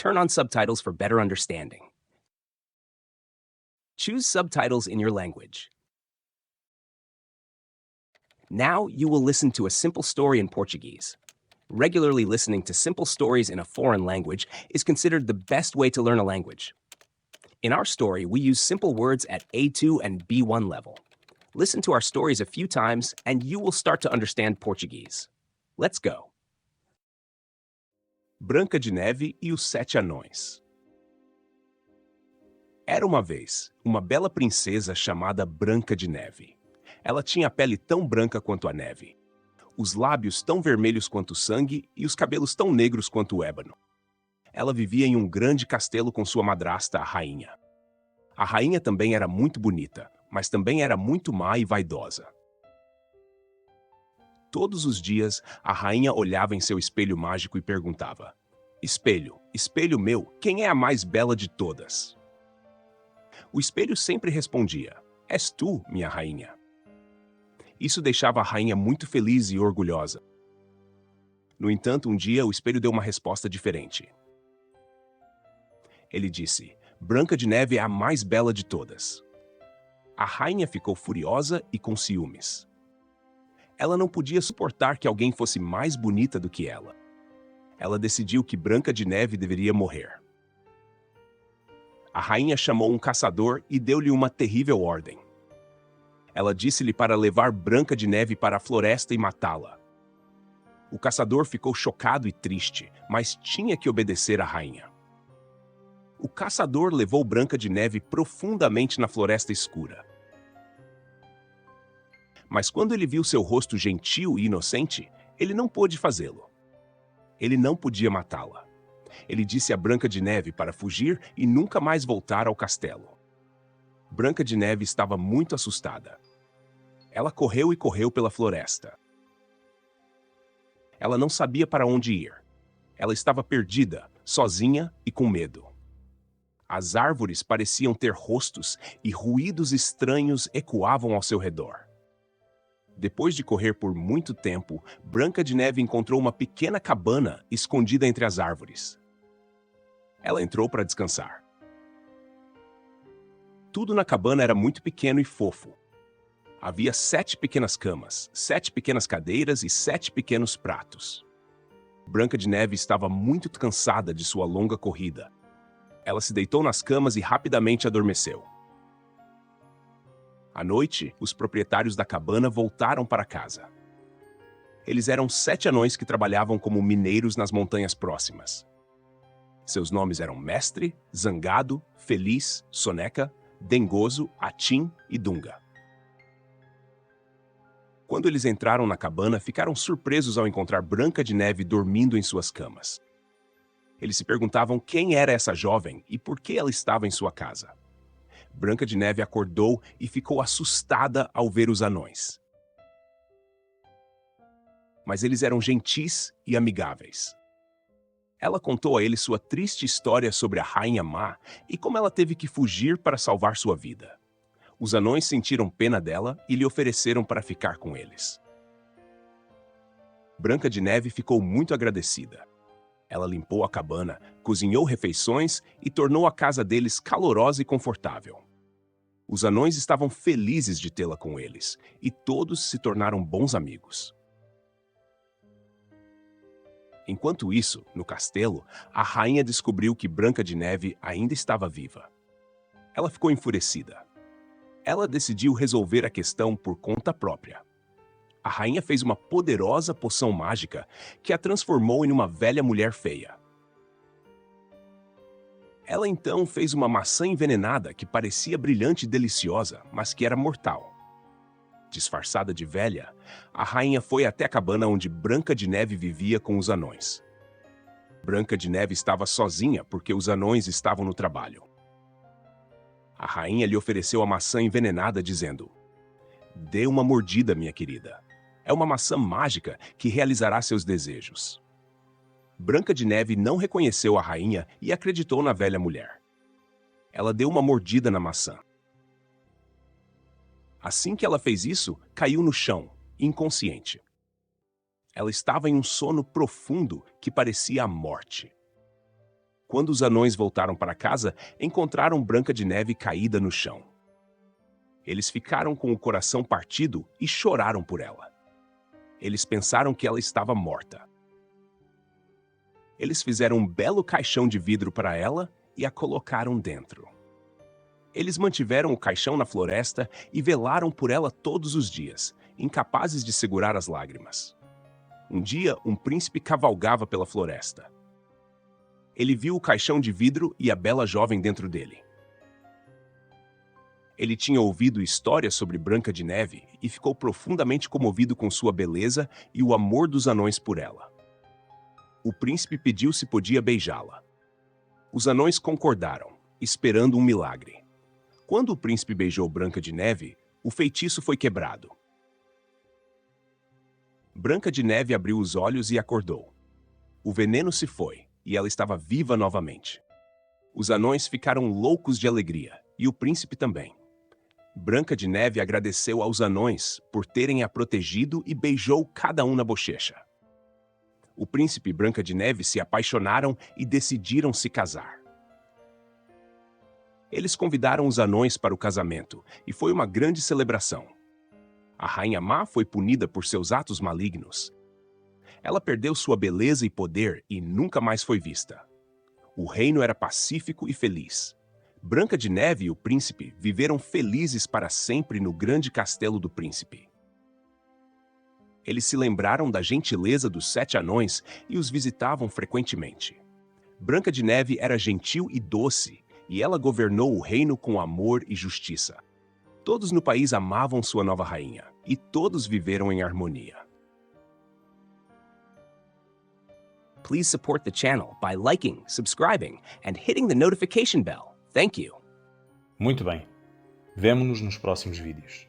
Turn on subtitles for better understanding. Choose subtitles in your language. Now you will listen to a simple story in Portuguese. Regularly listening to simple stories in a foreign language is considered the best way to learn a language. In our story, we use simple words at A2 and B1 level. Listen to our stories a few times and you will start to understand Portuguese. Let's go. Branca de Neve e os Sete Anões. Era uma vez uma bela princesa chamada Branca de Neve. Ela tinha a pele tão branca quanto a neve, os lábios tão vermelhos quanto o sangue e os cabelos tão negros quanto o ébano. Ela vivia em um grande castelo com sua madrasta, a rainha. A rainha também era muito bonita, mas também era muito má e vaidosa. Todos os dias, a rainha olhava em seu espelho mágico e perguntava: Espelho, espelho meu, quem é a mais bela de todas? O espelho sempre respondia: És tu, minha rainha. Isso deixava a rainha muito feliz e orgulhosa. No entanto, um dia o espelho deu uma resposta diferente. Ele disse: Branca de Neve é a mais bela de todas. A rainha ficou furiosa e com ciúmes. Ela não podia suportar que alguém fosse mais bonita do que ela. Ela decidiu que Branca de Neve deveria morrer. A rainha chamou um caçador e deu-lhe uma terrível ordem. Ela disse-lhe para levar Branca de Neve para a floresta e matá-la. O caçador ficou chocado e triste, mas tinha que obedecer à rainha. O caçador levou Branca de Neve profundamente na floresta escura. Mas quando ele viu seu rosto gentil e inocente, ele não pôde fazê-lo. Ele não podia matá-la. Ele disse a Branca de Neve para fugir e nunca mais voltar ao castelo. Branca de Neve estava muito assustada. Ela correu e correu pela floresta. Ela não sabia para onde ir. Ela estava perdida, sozinha e com medo. As árvores pareciam ter rostos e ruídos estranhos ecoavam ao seu redor. Depois de correr por muito tempo, Branca de Neve encontrou uma pequena cabana escondida entre as árvores. Ela entrou para descansar. Tudo na cabana era muito pequeno e fofo. Havia 7 pequenas camas, 7 pequenas cadeiras e 7 pequenos pratos. Branca de Neve estava muito cansada de sua longa corrida. Ela se deitou nas camas e rapidamente adormeceu. À noite, os proprietários da cabana voltaram para casa. Eles eram 7 anões que trabalhavam como mineiros nas montanhas próximas. Seus nomes eram Mestre, Zangado, Feliz, Soneca, Dengoso, Atim e Dunga. Quando eles entraram na cabana, ficaram surpresos ao encontrar Branca de Neve dormindo em suas camas. Eles se perguntavam quem era essa jovem e por que ela estava em sua casa. Branca de Neve acordou e ficou assustada ao ver os anões. Mas eles eram gentis e amigáveis. Ela contou a eles sua triste história sobre a Rainha Má e como ela teve que fugir para salvar sua vida. Os anões sentiram pena dela e lhe ofereceram para ficar com eles. Branca de Neve ficou muito agradecida. Ela limpou a cabana, cozinhou refeições e tornou a casa deles calorosa e confortável. Os anões estavam felizes de tê-la com eles, e todos se tornaram bons amigos. Enquanto isso, no castelo, a rainha descobriu que Branca de Neve ainda estava viva. Ela ficou enfurecida. Ela decidiu resolver a questão por conta própria. A rainha fez uma poderosa poção mágica que a transformou em uma velha mulher feia. Ela então fez uma maçã envenenada que parecia brilhante e deliciosa, mas que era mortal. Disfarçada de velha, a rainha foi até a cabana onde Branca de Neve vivia com os anões. Branca de Neve estava sozinha porque os anões estavam no trabalho. A rainha lhe ofereceu a maçã envenenada, dizendo: Dê uma mordida, minha querida. É uma maçã mágica que realizará seus desejos. Branca de Neve não reconheceu a rainha e acreditou na velha mulher. Ela deu uma mordida na maçã. Assim que ela fez isso, caiu no chão, inconsciente. Ela estava em um sono profundo que parecia a morte. Quando os anões voltaram para casa, encontraram Branca de Neve caída no chão. Eles ficaram com o coração partido e choraram por ela. Eles pensaram que ela estava morta. Eles fizeram um belo caixão de vidro para ela e a colocaram dentro. Eles mantiveram o caixão na floresta e velaram por ela todos os dias, incapazes de segurar as lágrimas. Um dia, um príncipe cavalgava pela floresta. Ele viu o caixão de vidro e a bela jovem dentro dele. Ele tinha ouvido histórias sobre Branca de Neve e ficou profundamente comovido com sua beleza e o amor dos anões por ela. O príncipe pediu se podia beijá-la. Os anões concordaram, esperando um milagre. Quando o príncipe beijou Branca de Neve, o feitiço foi quebrado. Branca de Neve abriu os olhos e acordou. O veneno se foi e ela estava viva novamente. Os anões ficaram loucos de alegria e o príncipe também. Branca de Neve agradeceu aos anões por terem a protegido e beijou cada um na bochecha. O príncipe e Branca de Neve se apaixonaram e decidiram se casar. Eles convidaram os anões para o casamento e foi uma grande celebração. A Rainha Má foi punida por seus atos malignos. Ela perdeu sua beleza e poder e nunca mais foi vista. O reino era pacífico e feliz. Branca de Neve e o príncipe viveram felizes para sempre no grande castelo do príncipe. Eles se lembraram da gentileza dos 7 anões e os visitavam frequentemente. Branca de Neve era gentil e doce, e ela governou o reino com amor e justiça. Todos no país amavam sua nova rainha, e todos viveram em harmonia. Please support the channel by liking, subscribing, and hitting the notification bell. Thank you. Muito bem. Vemo-nos nos próximos vídeos.